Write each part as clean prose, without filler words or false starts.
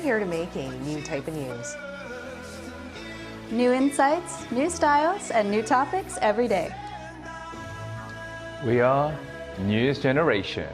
here to make a new type of news. New insights, new styles, and new topics every day. We are News Generation.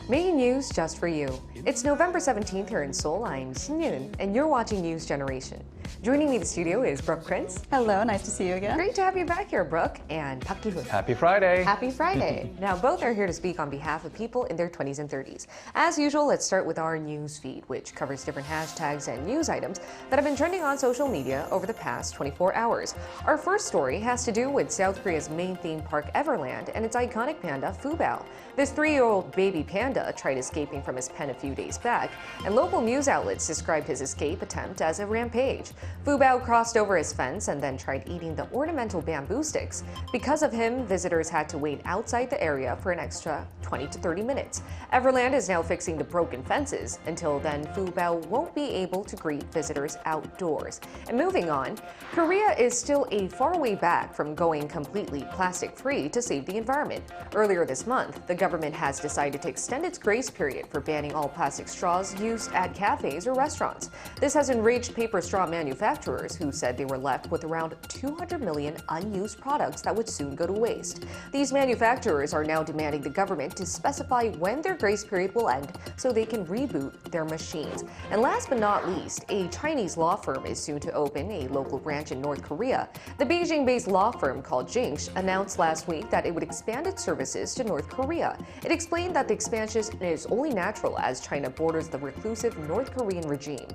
Making news just for you. It's November 17th here in Seoul. I'm Shin-Yun, and you're watching News Generation. Joining me in the studio is Brooke Prince. Hello, nice to see you again. Great to have you back here, Brooke, and Park Ki-hoon. Happy Friday. Happy Friday. Now, both are here to speak on behalf of people in their 20s and 30s. As usual, let's start with our news feed, which covers different hashtags and news items that have been trending on social media over the past 24 hours. Our first story has to do with South Korea's main theme park, Everland, and its iconic panda, Fubao. This 3-year-old baby panda tried escaping from his pen a few days back, and local news outlets described his escape attempt as a rampage. Fubao crossed over his fence and then tried eating the ornamental bamboo sticks. Because of him, visitors had to wait outside the area for an extra 20 to 30 minutes. Everland is now fixing the broken fences. Until then, Fubao won't be able to greet visitors outdoors. And moving on, Korea is still a far way back from going completely plastic-free to save the environment. Earlier this month, the government has decided to extend its grace period for banning all plastic straws used at cafes or restaurants. This has enraged paper straw manufacturers who said they were left with around 200 million unused products that would soon go to waste. These manufacturers are now demanding the government to specify when their grace period will end so they can reboot their machines. And last but not least, a Chinese law firm is soon to open a local branch in North Korea. The Beijing-based law firm called Jinx announced last week that it would expand its services to North Korea. It explained that the expansion is only natural as China borders the reclusive North Korean regime.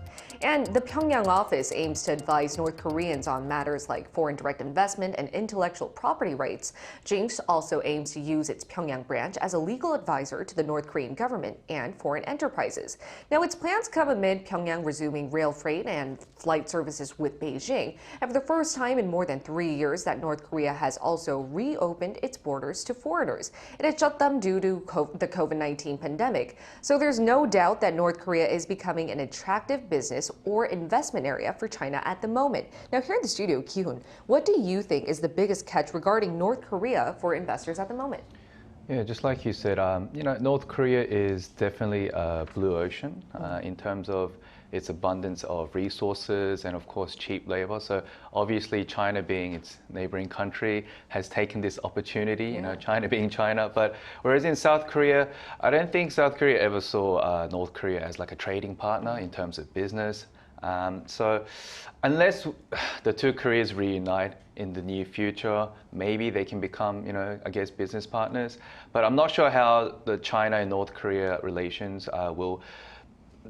And the Pyongyang office aims to advise North Koreans on matters like foreign direct investment and intellectual property rights. Jinx also aims to use its Pyongyang branch as a legal advisor to the North Korean government and foreign enterprises. Now, its plans come amid Pyongyang resuming rail freight and flight services with Beijing, and for the first time in more than 3 years that North Korea has also reopened its borders to foreigners. It had shut them due to the COVID-19 pandemic. So there's no doubt that North Korea is becoming an attractive business or investment area for China at the moment. Now, here in the studio, Ki-hoon, what do you think is the biggest catch regarding North Korea for investors at the moment? Yeah, just like you said, North Korea is definitely a blue ocean in terms of its abundance of resources and, of course, cheap labor. So obviously, China being its neighboring country has taken this opportunity, China being China. But whereas in South Korea, I don't think South Korea ever saw North Korea as like a trading partner in terms of business. So unless the two Koreas reunite in the near future, maybe they can become, I guess, business partners. But I'm not sure how the China and North Korea relations will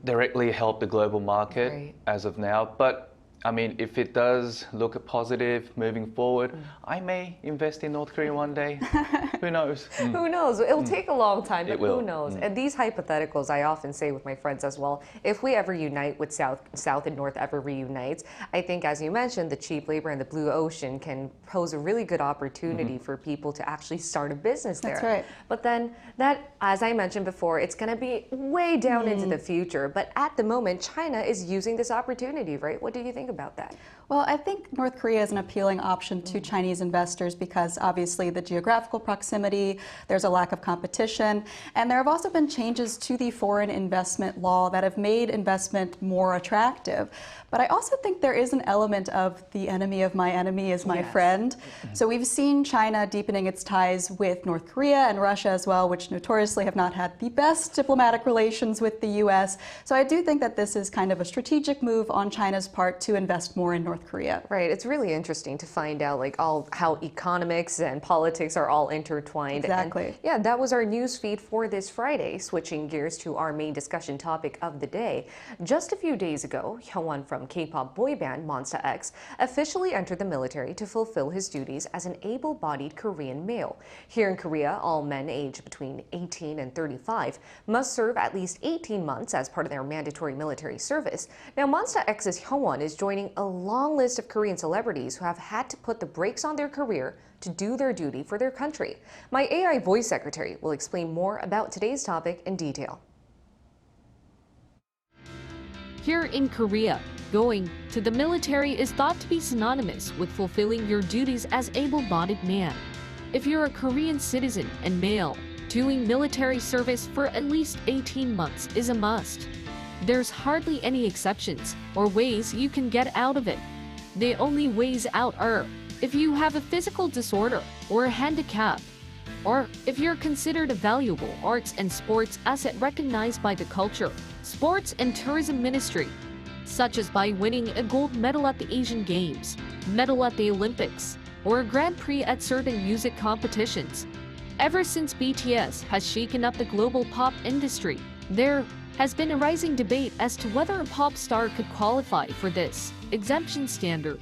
directly help the global market as of now. But I mean, if it does look positive moving forward, I may invest in North Korea one day. Who knows? Who knows? It'll take a long time, but who knows? And these hypotheticals, I often say with my friends as well, if we ever unite with South and North ever reunites, I think, as you mentioned, the cheap labor and the blue ocean can pose a really good opportunity for people to actually start a business there. That's right. But then that, as I mentioned before, it's going to be way down into the future. But at the moment, China is using this opportunity, right? What do you think about that? Well, I think North Korea is an appealing option to Chinese investors because obviously the geographical proximity, there's a lack of competition, and there have also been changes to the foreign investment law that have made investment more attractive. But I also think there is an element of the enemy of my enemy is my friend. So we've seen China deepening its ties with North Korea and Russia as well, which notoriously have not had the best diplomatic relations with the US. So I do think that this is kind of a strategic move on China's part to invest more in North Korea. Right. It's really interesting to find out how economics and politics are all intertwined. Exactly. And, yeah, that was our news feed for this Friday. Switching gears to our main discussion topic of the day. Just a few days ago, Hyungwon from K-pop boy band MonstaX officially entered the military to fulfill his duties as an able-bodied Korean male. Here in Korea, all men aged between 18 and 35 must serve at least 18 months as part of their mandatory military service. Now, MonstaX's Hyungwon is joining a long list of Korean celebrities who have had to put the brakes on their career to do their duty for their country. My AI voice secretary will explain more about today's topic in detail. Here in Korea, going to the military is thought to be synonymous with fulfilling your duties as able-bodied man. If you're a Korean citizen and male, doing military service for at least 18 months is a must. There's hardly any exceptions or ways you can get out of it. The only ways out are if you have a physical disorder or a handicap, or if you're considered a valuable arts and sports asset recognized by the Culture, Sports and Tourism Ministry, such as by winning a gold medal at the Asian Games, medal at the Olympics, or a Grand Prix at certain music competitions. Ever since BTS has shaken up the global pop industry, there has been a rising debate as to whether a pop star could qualify for this exemption standard.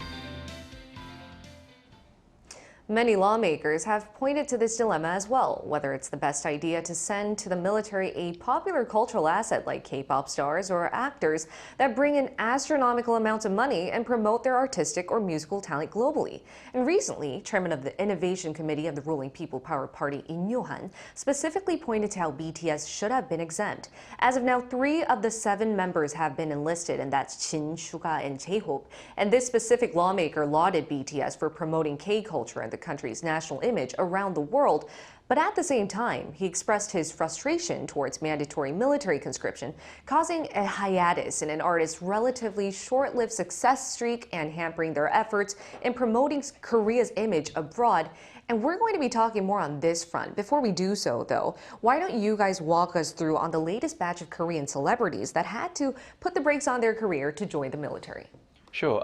Many lawmakers have pointed to this dilemma as well, whether it's the best idea to send to the military a popular cultural asset like K-pop stars or actors that bring in astronomical amounts of money and promote their artistic or musical talent globally. And recently, Chairman of the Innovation Committee of the ruling People Power Party, Lee Yo-han, specifically pointed to how BTS should have been exempt. As of now, 3 of the 7 members have been enlisted, and that's Jin, Suga, and JHope. And this specific lawmaker lauded BTS for promoting K-culture and the country's national image around the world. But at the same time, he expressed his frustration towards mandatory military conscription, causing a hiatus in an artist's relatively short-lived success streak and hampering their efforts in promoting Korea's image abroad. And we're going to be talking more on this front. Before we do so, though, why don't you guys walk us through on the latest batch of Korean celebrities that had to put the brakes on their career to join the military? Sure.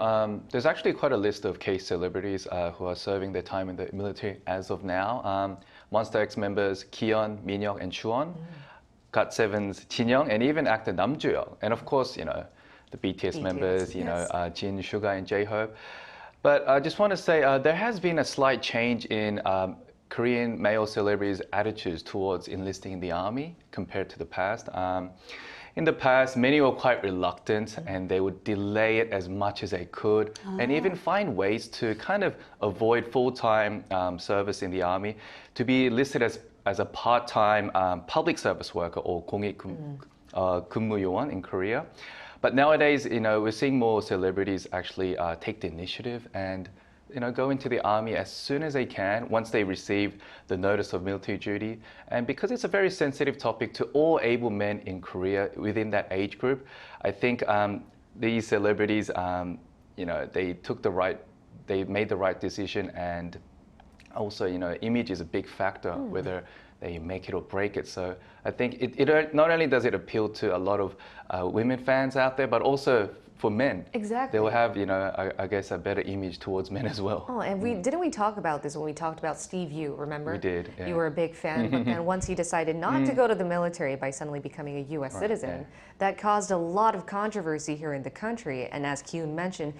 There's actually quite a list of K celebrities who are serving their time in the military as of now. MonstaX members Kiyeon, Minhyuk, and Chuwon, GOT7's Jinyoung, and even actor Nam Joo-yeon. And of course, the BTS members, Jin, Suga, and JHope. But I just want to say there has been a slight change in Korean male celebrities' attitudes towards enlisting in the army compared to the past. In the past, many were quite reluctant and they would delay it as much as they could and even find ways to kind of avoid full-time service in the army to be listed as a part-time public service worker or 공익 근무요원 in Korea. But nowadays, we're seeing more celebrities actually take the initiative and go into the army as soon as they can once they receive the notice of military duty. And because it's a very sensitive topic to all able men in Korea within that age group, I think these celebrities, they made the right decision. And also, image is a big factor, whether they make it or break it. So I think it not only does it appeal to a lot of women fans out there, but also for men. Exactly. They will have, I guess, a better image towards men as well. Oh, and didn't we talk about this when we talked about Steve Yu, remember? We did, yeah. You were a big fan, but then once he decided not to go to the military by suddenly becoming a U.S. citizen, that caused a lot of controversy here in the country. And as Kyun mentioned,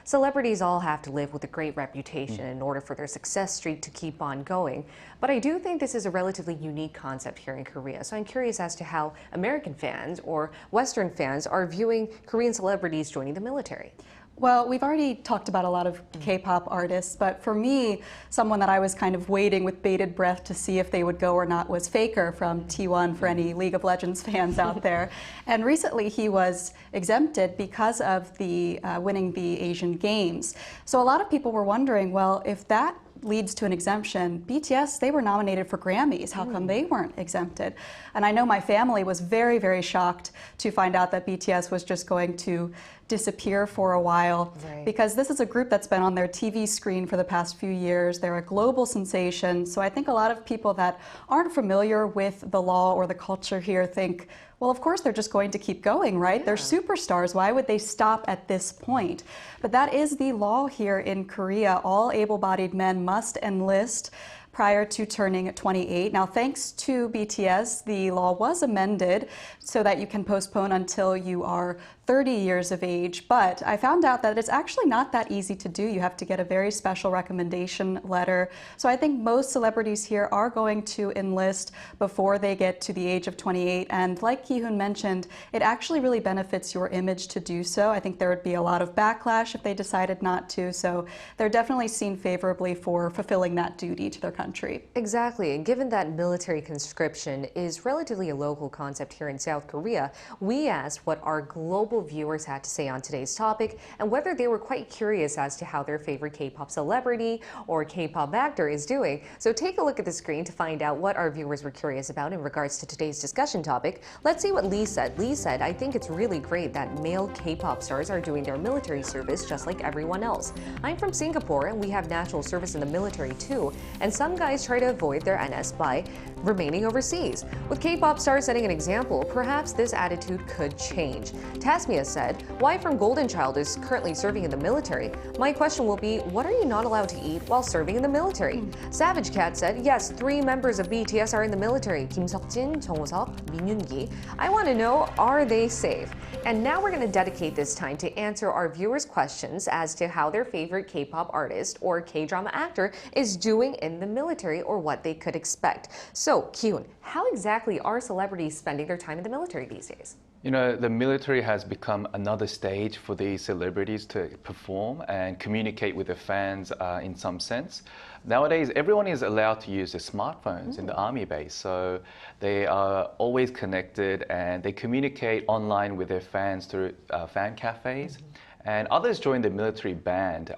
celebrities all have to live with a great reputation in order for their success streak to keep on going. But I do think this is a relatively unique concept here in Korea. So I'm curious as to how American fans or Western fans are viewing Korean celebrities joining the military. Well, we've already talked about a lot of K-pop artists, but for me, someone that I was kind of waiting with bated breath to see if they would go or not was Faker from T1 for any League of Legends fans out there. And recently he was exempted because of the winning the Asian Games. So a lot of people were wondering, well, if that leads to an exemption, BTS, they were nominated for Grammys. How come they weren't exempted? And I know my family was very, very shocked to find out that BTS was just going to disappear for a while, because this is a group that's been on their TV screen for the past few years. They're a global sensation. So I think a lot of people that aren't familiar with the law or the culture here think, well, of course they're just going to keep going, right? They're superstars. Why would they stop at this point? But that is the law here in Korea. All able-bodied men must enlist prior to turning 28. Now, thanks to BTS, the law was amended so that you can postpone until you are 30 years of age. But I found out that it's actually not that easy to do. You have to get a very special recommendation letter. So I think most celebrities here are going to enlist before they get to the age of 28. And like Ki-hoon mentioned, it actually really benefits your image to do so. I think there would be a lot of backlash if they decided not to. So they're definitely seen favorably for fulfilling that duty to their country. country. Exactly, and given that military conscription is relatively a local concept here in South Korea, we asked what our global viewers had to say on today's topic and whether they were quite curious as to how their favorite K-pop celebrity or K-pop actor is doing. So take a look at the screen to find out what our viewers were curious about in regards to today's discussion topic. Let's see what Lee said. Lee said, "I think it's really great that male K-pop stars are doing their military service just like everyone else. I'm from Singapore and we have national service in the military too, and some guys try to avoid their NS by remaining overseas. With K-pop stars setting an example, perhaps this attitude could change." Tasmia said, "Why from Golden Child is currently serving in the military. My question will be, what are you not allowed to eat while serving in the military?" Savage Cat said, "Yes, 3 members of BTS are in the military. Kim Seokjin, Jung Ho-seok, Min Yoon-gi. I want to know, are they safe?" And now we're going to dedicate this time to answer our viewers' questions as to how their favorite K-pop artist or K-drama actor is doing in the military or what they could expect. So, Kyun, how exactly are celebrities spending their time in the military these days? You know, the military has become another stage for these celebrities to perform and communicate with their fans in some sense. Nowadays, everyone is allowed to use their smartphones in the army base, so they are always connected and they communicate online with their fans through fan cafes. And others join the military band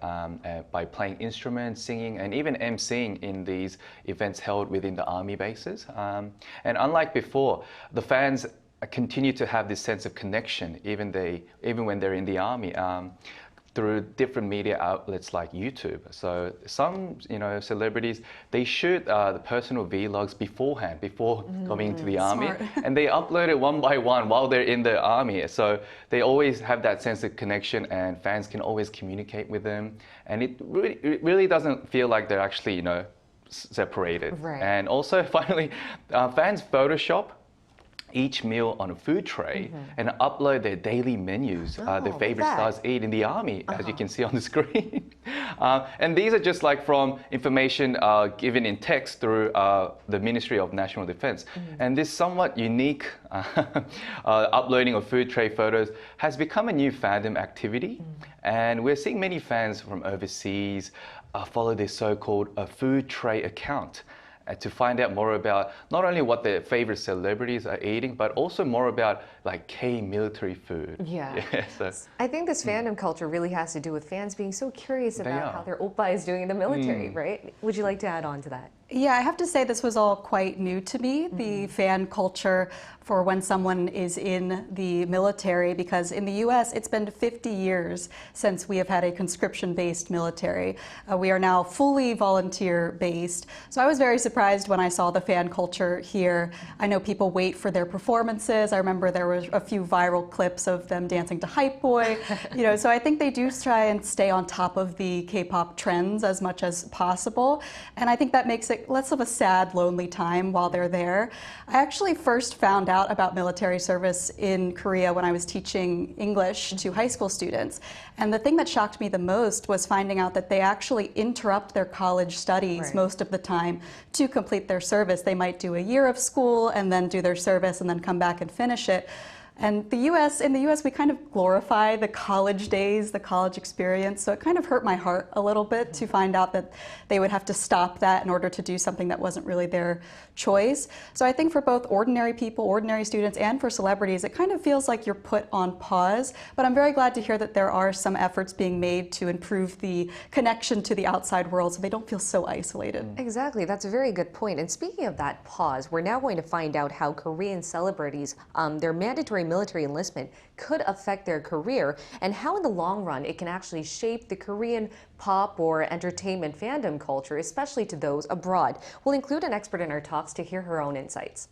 by playing instruments, singing, and even emceeing in these events held within the army bases. And unlike before, the fans continue to have this sense of connection even when they're in the army through different media outlets like YouTube. So some celebrities, they shoot the personal vlogs beforehand, before coming into the army, and they upload it one by one while they're in the army. So they always have that sense of connection and fans can always communicate with them. And it really doesn't feel like they're actually, separated. Right. And also finally, fans Photoshop each meal on a food tray and upload their daily menus, their favorite stars eat in the army, as you can see on the screen. And these are just like from information given in text through the Ministry of National Defense. And this somewhat unique uploading of food tray photos has become a new fandom activity. And we're seeing many fans from overseas follow this so-called food tray account to find out more about not only what their favorite celebrities are eating, but also more about like K-military food. Yeah. So, I think this fandom culture really has to do with fans being so curious about how their oppa is doing in the military, right? Would you like to add on to that? Yeah, I have to say this was all quite new to me, the fan culture for when someone is in the military, because in the US it's been 50 years since we have had a conscription-based military. We are now fully volunteer-based. So I was very surprised when I saw the fan culture here. I know people wait for their performances. I remember there were a few viral clips of them dancing to Hype Boy. So I think they do try and stay on top of the K-pop trends as much as possible. And I think that makes it less of a sad, lonely time while they're there. I actually first found out about military service in Korea when I was teaching English to high school students. And the thing that shocked me the most was finding out that they actually interrupt their college studies most of the time to complete their service. They might do a year of school and then do their service and then come back and finish it. And in the US, we kind of glorify the college days, the college experience. So it kind of hurt my heart a little bit to find out that they would have to stop that in order to do something that wasn't really their choice. So I think for both ordinary people, ordinary students, and for celebrities, it kind of feels like you're put on pause. But I'm very glad to hear that there are some efforts being made to improve the connection to the outside world so they don't feel so isolated. Exactly, that's a very good point. And speaking of that pause, we're now going to find out how Korean celebrities, their mandatory military enlistment could affect their career and how in the long run it can actually shape the Korean pop or entertainment fandom culture, especially to those abroad. We'll include an expert in our talks to hear her own insights.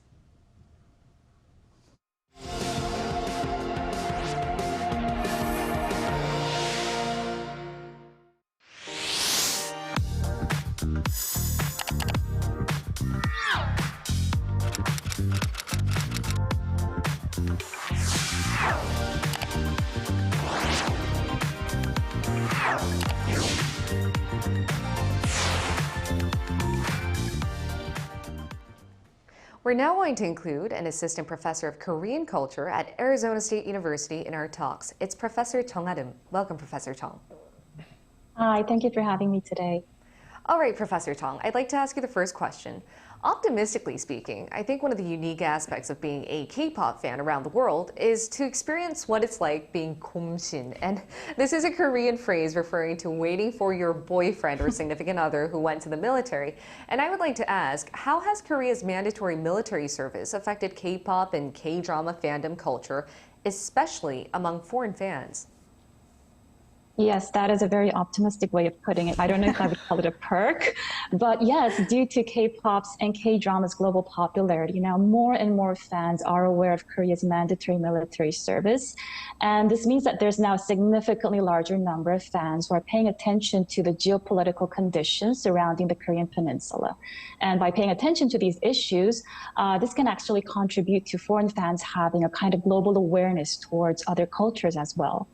We're now going to include an assistant professor of Korean culture at Arizona State University in our talks. It's Professor Chung Ha-rim. Welcome, Professor Chung. Hi, thank you for having me today. All right, Professor Tong, I'd like to ask you the first question. Optimistically speaking, I think one of the unique aspects of being a K-pop fan around the world is to experience what it's like being kumsin. And this is a Korean phrase referring to waiting for your boyfriend or significant other who went to the military. And I would like to ask, how has Korea's mandatory military service affected K-pop and K-drama fandom culture, especially among foreign fans? Yes, that is a very optimistic way of putting it. I don't know if I would call it a perk, but yes, due to K-pop's and K-drama's global popularity, now more and more fans are aware of Korea's mandatory military service. And this means that there's now a significantly larger number of fans who are paying attention to the geopolitical conditions surrounding the Korean peninsula. And by paying attention to these issues, this can actually contribute to foreign fans having a kind of global awareness towards other cultures as well.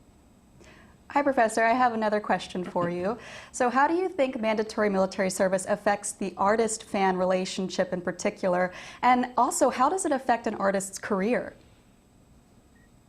Hi, Professor. I have another question for you. So how do you think mandatory military service affects the artist-fan relationship in particular? And also, how does it affect an artist's career?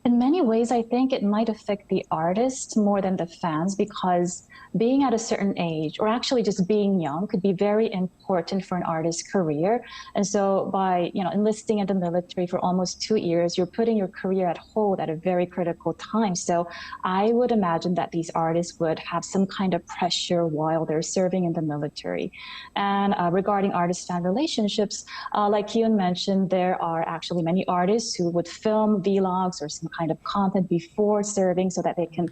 In many ways, I think it might affect the artist more than the fans, because being at a certain age, or actually just being young, could be very important for an artist's career. And so by enlisting in the military for almost 2 years, you're putting your career at hold at a very critical time. So I would imagine that these artists would have some kind of pressure while they're serving in the military. And regarding artist-fan relationships, like Hyun mentioned, there are actually many artists who would film vlogs or some kind of content before serving so that they can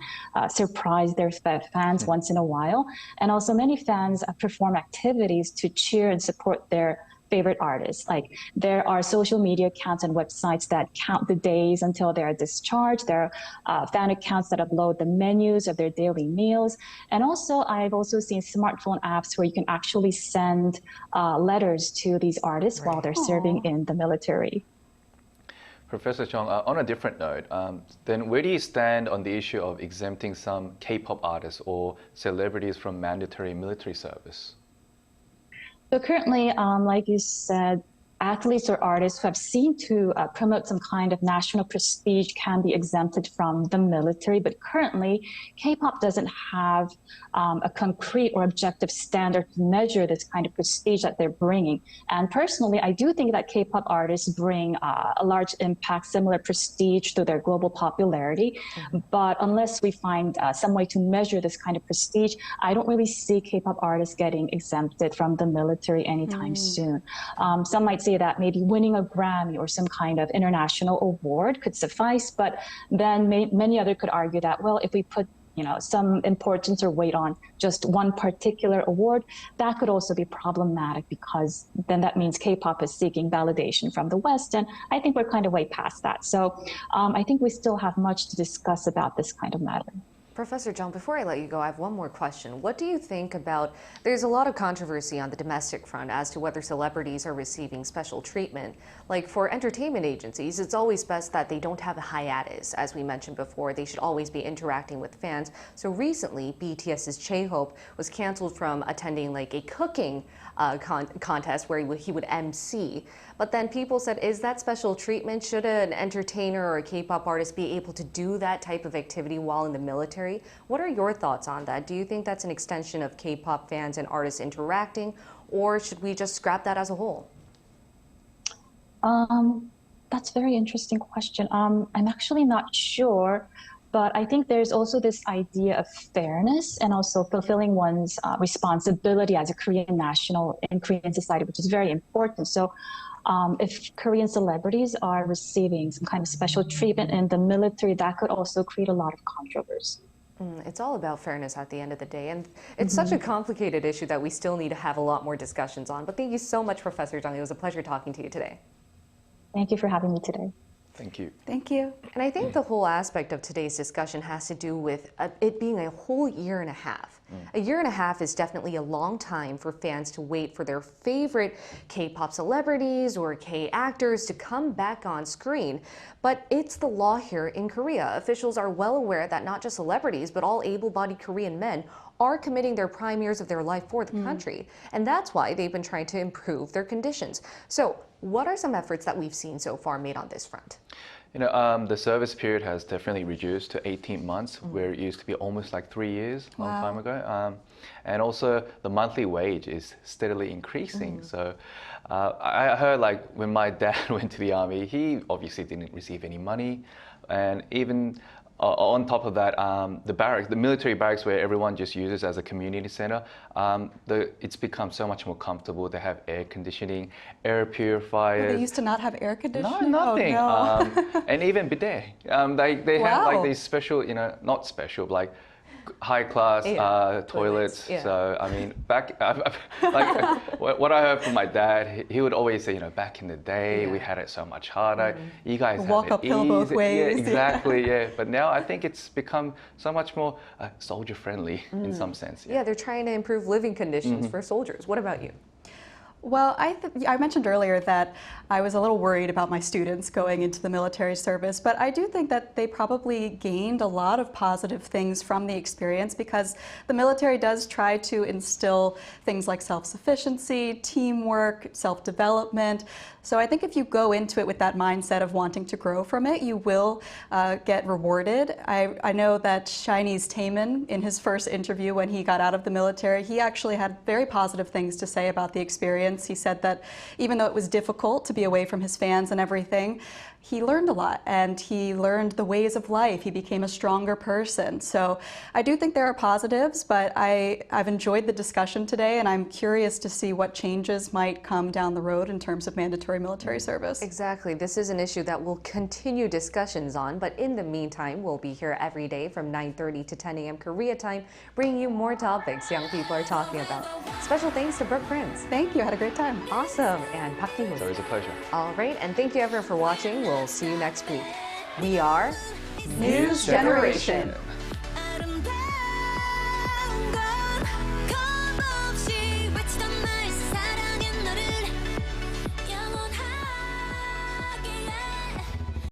surprise their fans once in a while. And also many fans perform activities to cheer and support their favorite artists. Like there are social media accounts and websites that count the days until they are discharged. There are fan accounts that upload the menus of their daily meals. And also I've also seen smartphone apps where you can actually send letters to these artists while they're serving in the military. Professor Chung, on a different note, then where do you stand on the issue of exempting some K-pop artists or celebrities from mandatory military service? So currently, like you said, athletes or artists who have seen to promote some kind of national prestige can be exempted from the military. But currently, K-pop doesn't have a concrete or objective standard to measure this kind of prestige that they're bringing. And personally, I do think that K-pop artists bring a large impact, similar prestige through their global popularity. But unless we find some way to measure this kind of prestige, I don't really see K-pop artists getting exempted from the military anytime soon. Some might say that maybe winning a Grammy or some kind of international award could suffice, but then many others could argue that, well, if we put some importance or weight on just one particular award, that could also be problematic, because then that means K-pop is seeking validation from the West, and I think we're kind of way past that. So I think we still have much to discuss about this kind of matter. Professor Jung, before I let you go, I have one more question. What do you think about, there's a lot of controversy on the domestic front as to whether celebrities are receiving special treatment. Like for entertainment agencies, it's always best that they don't have a hiatus. As we mentioned before, they should always be interacting with fans. So recently, BTS's JHope was canceled from attending like a cooking contest where he would MC. But then people said, is that special treatment? Should an entertainer or a K-pop artist be able to do that type of activity while in the military? What are your thoughts on that? Do you think that's an extension of K-pop fans and artists interacting, or should we just scrap that as a whole? That's a very interesting question. I'm actually not sure. But I think there's also this idea of fairness and also fulfilling one's responsibility as a Korean national in Korean society, which is very important. So if Korean celebrities are receiving some kind of special treatment in the military, that could also create a lot of controversy. It's all about fairness at the end of the day. And it's such a complicated issue that we still need to have a lot more discussions on. But thank you so much, Professor Jung. It was a pleasure talking to you today. Thank you for having me today. Thank you. Thank you. And I think the whole aspect of today's discussion has to do with it being a whole year and a half. A year and a half is definitely a long time for fans to wait for their favorite K-pop celebrities or K-actors to come back on screen. But it's the law here in Korea. Officials are well aware that not just celebrities, but all able-bodied Korean men are committing their prime years of their life for the country. And that's why they've been trying to improve their conditions. So what are some efforts that we've seen so far made on this front? The service period has definitely reduced to 18 months, where it used to be almost like 3 years a long time ago. And also, the monthly wage is steadily increasing. So I heard like when my dad went to the army, he obviously didn't receive any money. And even on top of that, the barracks, the military barracks where everyone just uses as a community center, it's become so much more comfortable. They have air conditioning, air purifiers. They used to not have air conditioning? No, nothing. Oh, no. And even bidet. They have like these special, not special, like high-class toilets. Yeah. So I mean, like what I heard from my dad, he would always say, back in the day, we had it so much harder. You guys walk have it uphill both easy. ways. Yeah, exactly. Yeah. But now I think it's become so much more soldier-friendly in some sense. Yeah, they're trying to improve living conditions for soldiers. What about you? Well, I mentioned earlier that I was a little worried about my students going into the military service, but I do think that they probably gained a lot of positive things from the experience because the military does try to instill things like self-sufficiency, teamwork, self-development. So I think if you go into it with that mindset of wanting to grow from it, you will get rewarded. I know that Chinese Taemin, in his first interview when he got out of the military, he actually had very positive things to say about the experience. He said that even though it was difficult to be away from his fans and everything, he learned a lot and he learned the ways of life. He became a stronger person. So I do think there are positives, but I've enjoyed the discussion today and I'm curious to see what changes might come down the road in terms of mandatory military service. Exactly. This is an issue that we'll continue discussions on, but in the meantime, we'll be here every day from 9:30 to 10 a.m. Korea time, bringing you more topics young people are talking about. Special thanks to Brooke Prince. Thank you. I had a great time. Awesome. And Park Ki-hoon. It's always a pleasure. All right. And thank you everyone for watching. We'll see you next week. We are News Generation.